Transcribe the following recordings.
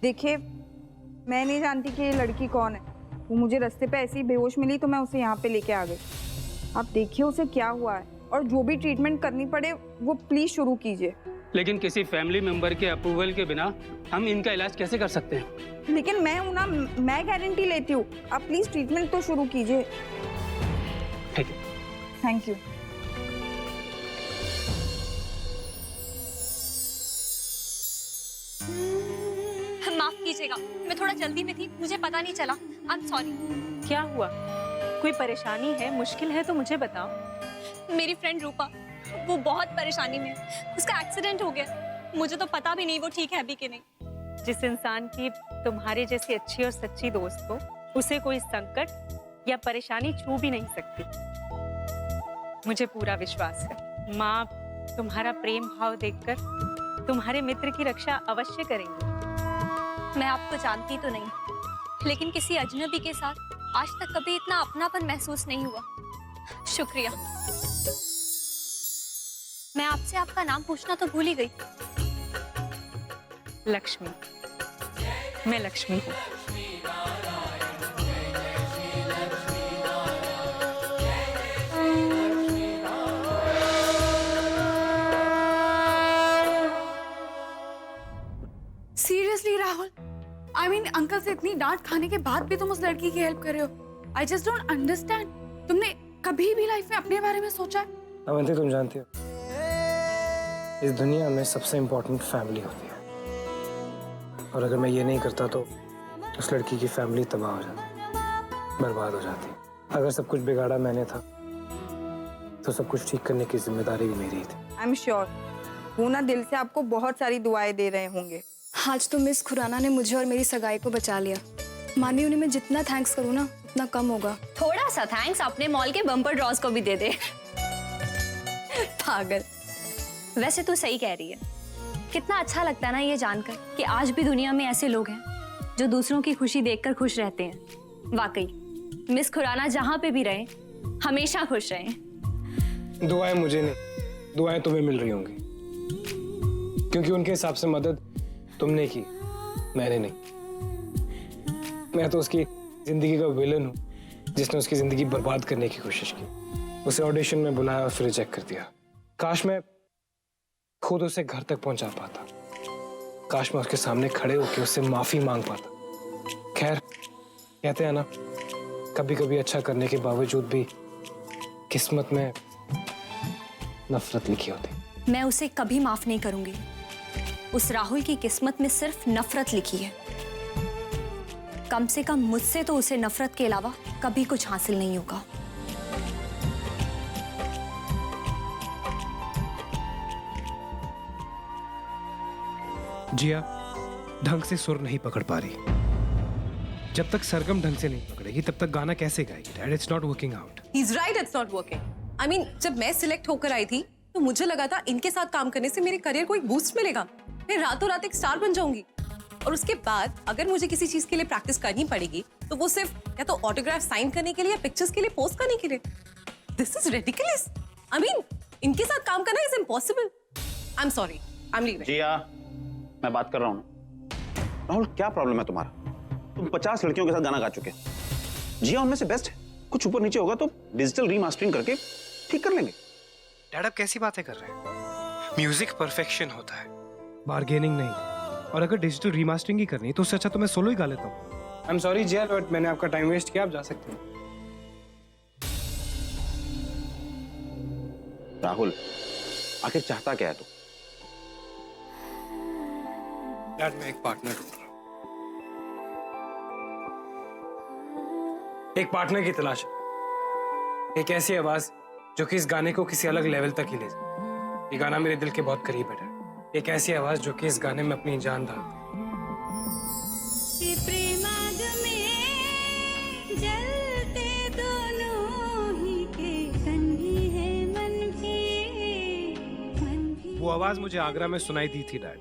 देखिए, मैं नहीं जानती कि ये लड़की कौन है। वो मुझे रास्ते पे ऐसी बेहोश मिली तो मैं उसे यहाँ पे लेके आ गई। आप देखिए उसे क्या हुआ है, और जो भी ट्रीटमेंट करनी पड़े वो प्लीज शुरू कीजिए। लेकिन किसी फैमिली मेंबर के अप्रूवल के बिना हम इनका इलाज कैसे कर सकते हैं? लेकिन मैं हूं ना, मैं गारंटी लेती हूँ। आप प्लीज ट्रीटमेंट तो शुरू कीजिए। ठीक है। Thank you. माफ कीजिएगा, मैं थोड़ा जल्दी में थी, मुझे पता नहीं चला। आई एम सॉरी। क्या हुआ? कोई परेशानी है, मुश्किल है तो मुझे बताओ। मेरी फ्रेंड रूपा, वो बहुत परेशानी में है। उसका एक्सीडेंट हो गया। मुझे तो पता भी नहीं वो ठीक है अभी कि नहीं। जिस इंसान की तुम्हारे जैसी अच्छी और सच्ची दोस्त हो, उसे कोई संकट या परेशानी छू भी नहीं सकती। मुझे पूरा विश्वास है माँ तुम्हारा प्रेम भाव देखकर तुम्हारे मित्र की रक्षा अवश्य करेंगी। मैं आपको जानती तो नहीं, लेकिन किसी अजनबी के साथ आज तक कभी इतना अपनापन महसूस नहीं हुआ। शुक्रिया। मैं आपसे आपका नाम पूछना तो भूल ही गई। लक्ष्मी। मैं लक्ष्मी हूँ। Seriously Rahul, I mean uncle से इतनी डांट खाने के बाद भी तुम उस लड़की की हेल्प कर रहे हो। I just don't understand. तुमने कभी भी लाइफ में अपने बारे में सोचा है? अवंती, तुम जानती हो इस दुनिया में सबसे इम्पोर्टेंट फैमिली होती है, और अगर मैं ये नहीं करता तो उस लड़की की फैमिली तबाह हो जाती, बर्बाद हो जाती। अगर सब कुछ बिगाड़ा मैंने था तो सब कुछ ठीक करने की जिम्मेदारी भी मेरी थी। आई एम श्योर वो ना दिल से आपको बहुत सारी दुआएं दे रहे होंगे। आज तो मिस खुराना ने मुझे और मेरी सगाई को बचा लिया। मानी उन्हें मैं जितना थैंक्स करूँ ना उतना कम होगा। थोड़ा सा थैंक्स अपने मॉल के बम्पर ड्रॉज को भी दे दे। पागल। वैसे तू सही कह रही है। कितना अच्छा लगता है ना ये जानकर कि आज भी दुनिया में ऐसे लोग हैं जो दूसरों की खुशी देखकर खुश रहते हैं। वाकई मिस खुराना जहां पे भी रहे हमेशा खुश रहें। दुआएं मुझे नहीं, दुआएं तुम्हें मिल रही होंगी, क्योंकि उनके हिसाब से मदद तुमने की, मैंने नहीं। मैं तो उसकी जिंदगी का विलन हूँ जिसने उसकी जिंदगी बर्बाद करने की कोशिश की। उसे ऑडिशन में बुलाया और फिर रिजेक्ट कर दिया। काश मैं खुद उसे घर तक पहुंचा पाता, काश मैं उसके सामने खड़े होकर उससे माफी मांग पाता। खैर, कहते हैं ना, कभी कभी अच्छा करने के बावजूद भी किस्मत में नफरत लिखी होती। मैं उसे कभी माफ नहीं करूंगी। उस राहुल की किस्मत में सिर्फ नफरत लिखी है। कम से कम मुझसे तो उसे नफरत के अलावा कभी कुछ हासिल नहीं होगा। जिया ढंग से सुर नहीं पकड़ पा रही। जब तक सरगम ढंग से नहीं पकड़ेगी तब तक गाना कैसे गाएगी? Dad, it's not working out. He's right, it's not working. I mean, जब मैं सिलेक्ट होकर आई थी तो मुझे लगा था इनके साथ काम करने से मेरे करियर को एक बूस्ट मिलेगा। मैं रातों रात एक स्टार बन जाऊंगी, और उसके बाद अगर मुझे किसी चीज के लिए प्रैक्टिस करनी पड़ेगी तो वो सिर्फ या तो ऑटोग्राफ साइन करने के लिए या पिक्चर्स के लिए पोस्ट करने के लिए। This is ridiculous. I mean, इनके साथ काम करना is impossible. I am sorry, I am leaving. Jiya, मैं बात कर रहा हूँ। राहुल, क्या प्रॉब्लम है तुम्हारा? तुम 50 लड़कियों के साथ गाना गा चुके। जिया उनमें से बेस्ट है। कुछ ऊपर नीचे होगा तो डिजिटल रीमास्टरिंग करके ठीक कर लेंगे। डैड, आप कैसी बातें कर रहे हैं? म्यूजिक परफेक्शन होता है, बार्गेनिंग नहीं। और अगर डिजिटल रीमास्टरिंग ही करनी है तो उससे अच्छा तो मैं सोलो ही गा लेता हूँ। I am sorry Jiya, but मैंने आपका टाइम वेस्ट किया। आप जा सकते हैं। राहुल, आखिर चाहता क्या है तू? डैड, मैं एक पार्टनर ढूंढ रहा हूँ। एक पार्टनर की तलाश है। एक ऐसी आवाज जो कि इस गाने को किसी अलग लेवल तक ही ले जाए। ये गाना मेरे दिल के बहुत करीब है। एक ऐसी आवाज जो कि इस गाने में अपनी जान डाल दे। वो आवाज मुझे आगरा में सुनाई दी थी डैड।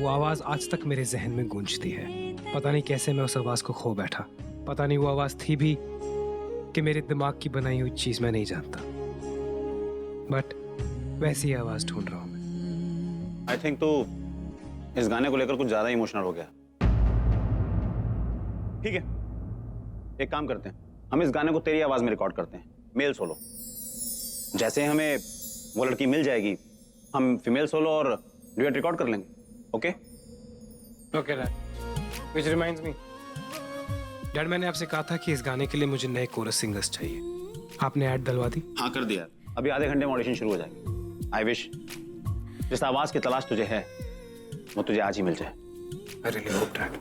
वो आवाज आज तक मेरे जहन में गूंजती है। पता नहीं कैसे मैं उस आवाज को खो बैठा। पता नहीं वो आवाज थी भी कि मेरे दिमाग की बनाई हुई चीज मैं नहीं जानता, बट वैसी आवाज ढूंढ रहा हूं मैं। आई थिंक तू इस गाने को लेकर कुछ ज्यादा इमोशनल हो गया। ठीक है, एक काम करते हैं, हम इस गाने को तेरी आवाज में रिकॉर्ड करते हैं, मेल सोलो। जैसे ही हमें वो लड़की मिल जाएगी, हम फीमेल सोलो और ड्यूएट रिकॉर्ड कर लेंगे। Okay okay dad, which reminds me, dad मैंने आपसे कहा था कि इस गाने के लिए मुझे नए कोरस सिंगर्स चाहिए, आपने ऐड डलवा दी? हाँ कर दिया, अभी आधे घंटे में ऑडिशन शुरू हो जाएगी। आई विश जिस आवाज की तलाश तुझे है वो तुझे आज ही मिल जाए। I really hope dad.